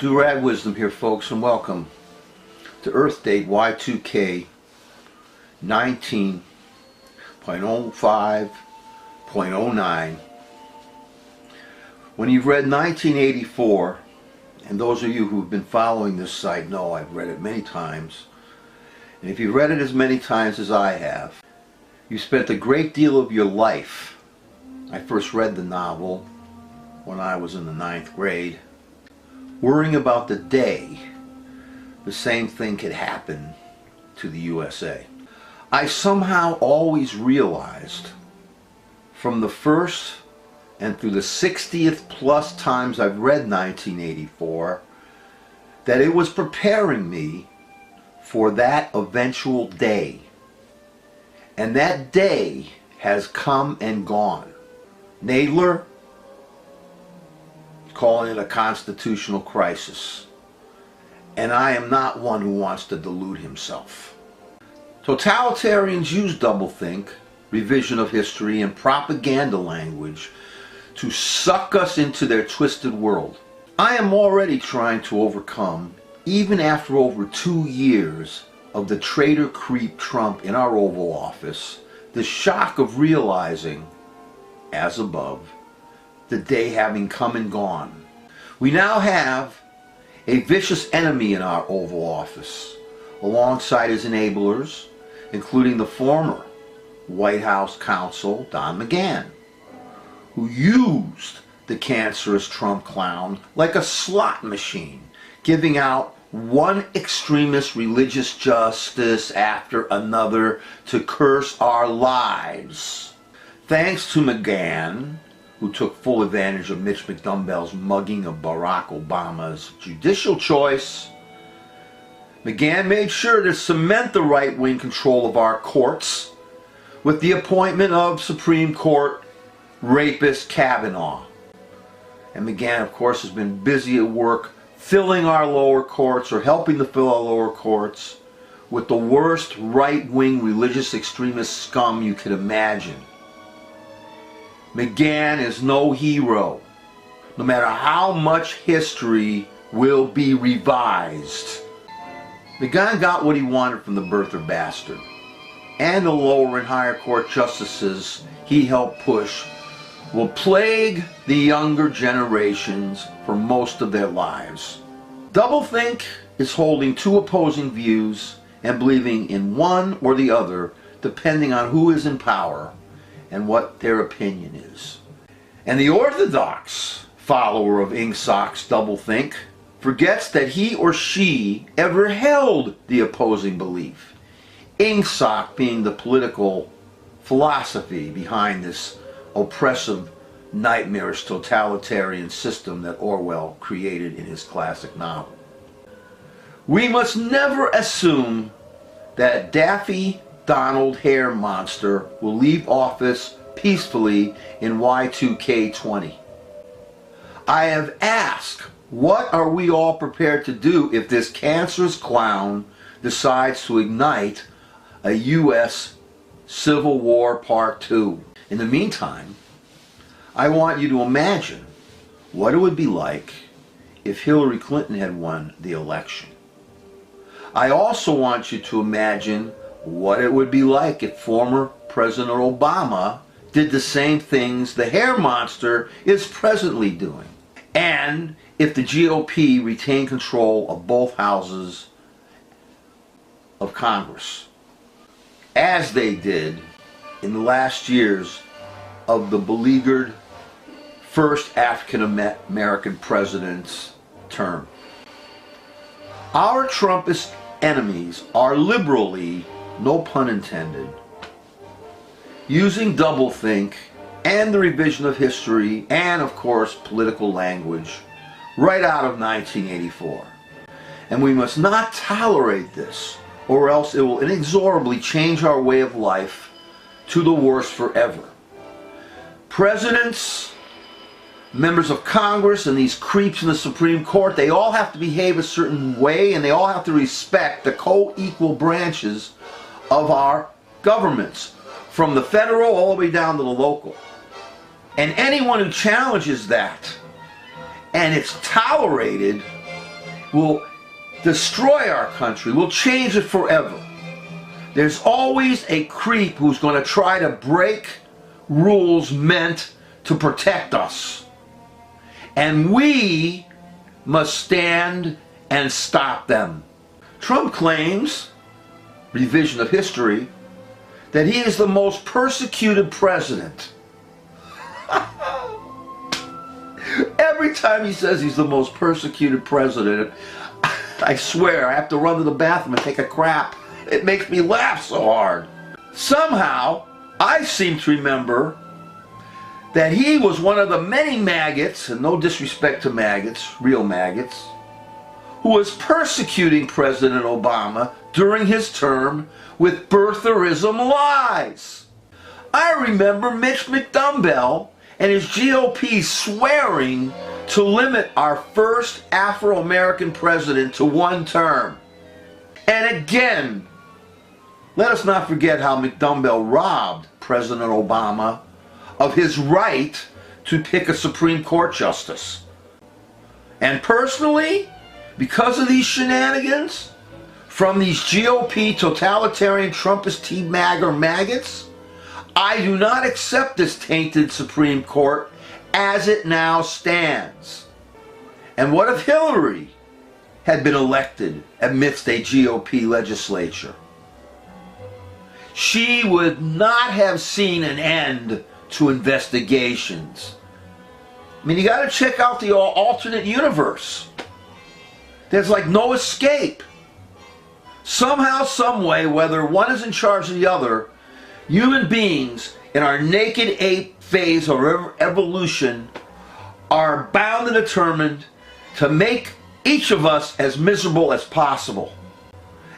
Durad Wisdom here, folks, and welcome to Earth Date Y2K 19.05.09. When you've read 1984, and those of you who've been following this site know I've read it many times, and if you've read it as many times as I have, you spent a great deal of your life. I first read the novel when I was in the 9th grade, worrying about the day the same thing could happen to the USA. I somehow always realized from the first and through the 60th plus times I've read 1984 that it was preparing me for that eventual day. And that day has come and gone. Nadler calling it a constitutional crisis. And I am not one who wants to delude himself. Totalitarians use doublethink, revision of history, and propaganda language to suck us into their twisted world. I am already trying to overcome, even after over 2 years of the traitor creep Trump in our Oval Office, the shock of realizing, as above, the day having come and gone. We now have a vicious enemy in our Oval Office, alongside his enablers, including the former White House counsel, Don McGahn, who used the cancerous Trump clown like a slot machine, giving out one extremist religious justice after another to curse our lives. Thanks to McGahn, who took full advantage of Mitch McDumbell's mugging of Barack Obama's judicial choice, McGahn made sure to cement the right-wing control of our courts with the appointment of Supreme Court rapist Kavanaugh. And McGahn, of course, has been busy at work filling our lower courts, or helping to fill our lower courts, with the worst right-wing religious extremist scum you could imagine. McGahn is no hero, no matter how much history will be revised. McGahn got what he wanted from the birther bastard, and the lower and higher court justices he helped push will plague the younger generations for most of their lives. Doublethink is holding two opposing views and believing in one or the other, depending on who is in power and what their opinion is. And the orthodox follower of Ingsock's doublethink forgets that he or she ever held the opposing belief, Ingsock being the political philosophy behind this oppressive, nightmarish totalitarian system that Orwell created in his classic novel. We must never assume that Daffy Donald Hair Monster will leave office peacefully in Y2K20. I have asked, what are we all prepared to do if this cancerous clown decides to ignite a U.S. Civil War Part 2? In the meantime, I want you to imagine what it would be like if Hillary Clinton had won the election. I also want you to imagine what it would be like if former President Obama did the same things the hair monster is presently doing. And if the GOP retained control of both houses of Congress, as they did in the last years of the beleaguered first African American president's term. Our Trumpist enemies are liberally, no pun intended, using doublethink and the revision of history and, of course, political language right out of 1984. And we must not tolerate this, or else it will inexorably change our way of life to the worse forever. Presidents, members of Congress, and these creeps in the Supreme Court, they all have to behave a certain way, and they all have to respect the co-equal branches of our governments, from the federal all the way down to the local. And anyone who challenges that, and it's tolerated, will destroy our country, will change it forever. There's always a creep who's going to try to break rules meant to protect us. And we must stand and stop them. Trump claims, revision of history, that he is the most persecuted president. Every time he says he's the most persecuted president, I swear I have to run to the bathroom and take a crap. It makes me laugh so hard. Somehow, I seem to remember that he was one of the many maggots, and no disrespect to maggots, real maggots, who was persecuting President Obama during his term with birtherism lies. I remember Mitch McDowell and his GOP swearing to limit our first Afro-American president to one term. And again, let us not forget how McDowell robbed President Obama of his right to pick a Supreme Court justice. And personally, because of these shenanigans from these GOP totalitarian Trumpist T-MAGA maggots, I do not accept this tainted Supreme Court as it now stands. And what if Hillary had been elected amidst a GOP legislature? She would not have seen an end to investigations. I mean, you got to check out the alternate universe. There's like no escape. Somehow, some way, whether one is in charge of the other, human beings in our naked ape phase of evolution are bound and determined to make each of us as miserable as possible.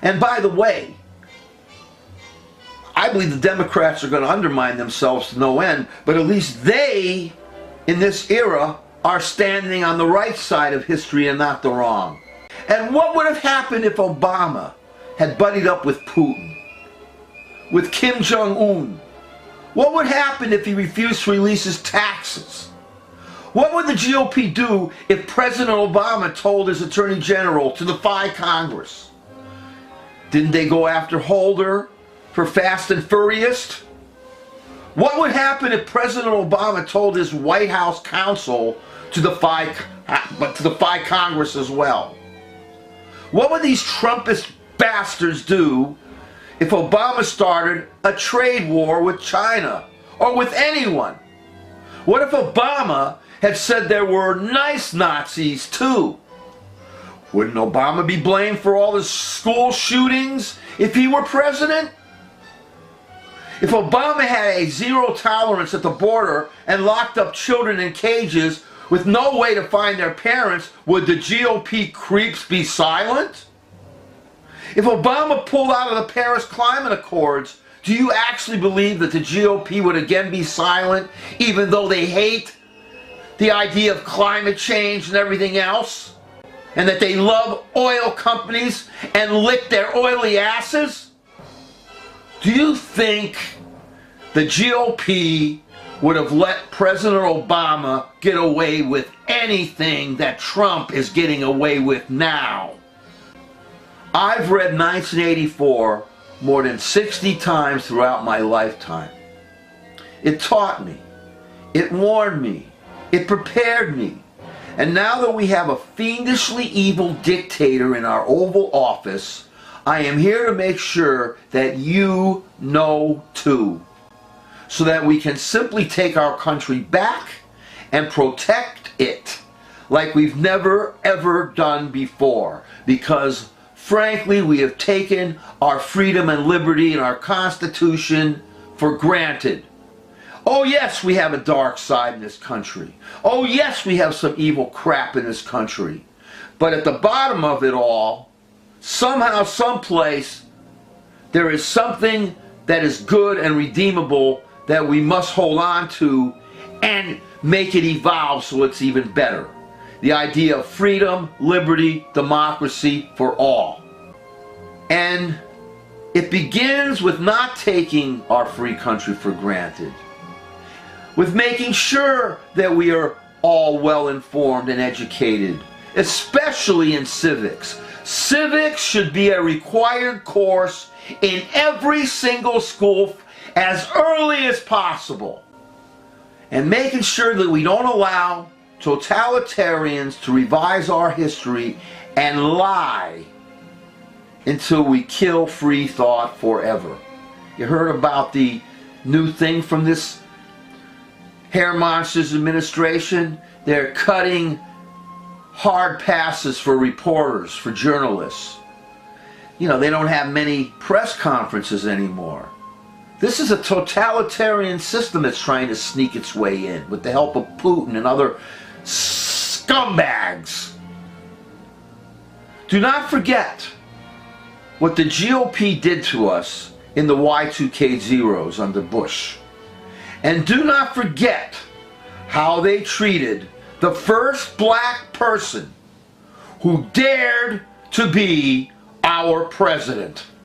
And by the way, I believe the Democrats are going to undermine themselves to no end, but at least they, in this era, are standing on the right side of history and not the wrong. And what would have happened if Obama had buddied up with Putin, with Kim Jong-un? What would happen if he refused to release his taxes? What would the GOP do if President Obama told his Attorney General to defy Congress? Didn't they go after Holder for Fast and Furious? What would happen if President Obama told his White House counsel to defy Congress as well? What would these Trumpist bastards do if Obama started a trade war with China or with anyone? What if Obama had said there were nice Nazis too? Wouldn't Obama be blamed for all the school shootings if he were president? If Obama had a zero tolerance at the border and locked up children in cages with no way to find their parents, would the GOP creeps be silent? If Obama pulled out of the Paris Climate Accords, do you actually believe that the GOP would again be silent, even though they hate the idea of climate change and everything else? And that they love oil companies and lick their oily asses? Do you think the GOP would have let President Obama get away with anything that Trump is getting away with now? I've read 1984 more than 60 times throughout my lifetime. It taught me, it warned me, it prepared me. And now that we have a fiendishly evil dictator in our Oval Office, I am here to make sure that you know too, so that we can simply take our country back and protect it like we've never ever done before. Because frankly, we have taken our freedom and liberty and our Constitution for granted. Oh yes, we have a dark side in this country. Oh yes, we have some evil crap in this country. But at the bottom of it all, somehow, someplace, there is something that is good and redeemable that we must hold on to and make it evolve so it's even better. The idea of freedom, liberty, democracy for all. And it begins with not taking our free country for granted, with making sure that we are all well informed and educated, especially in civics. Civics should be a required course in every single school as early as possible. And making sure that we don't allow totalitarians to revise our history and lie until we kill free thought forever. You heard about the new thing from this Hair Monsters administration? They're cutting hard passes for reporters, for journalists. You know, they don't have many press conferences anymore. This is a totalitarian system that's trying to sneak its way in with the help of Putin and other scumbags. Do not forget what the GOP did to us in the Y2K zeros under Bush. And do not forget how they treated the first black person who dared to be our president.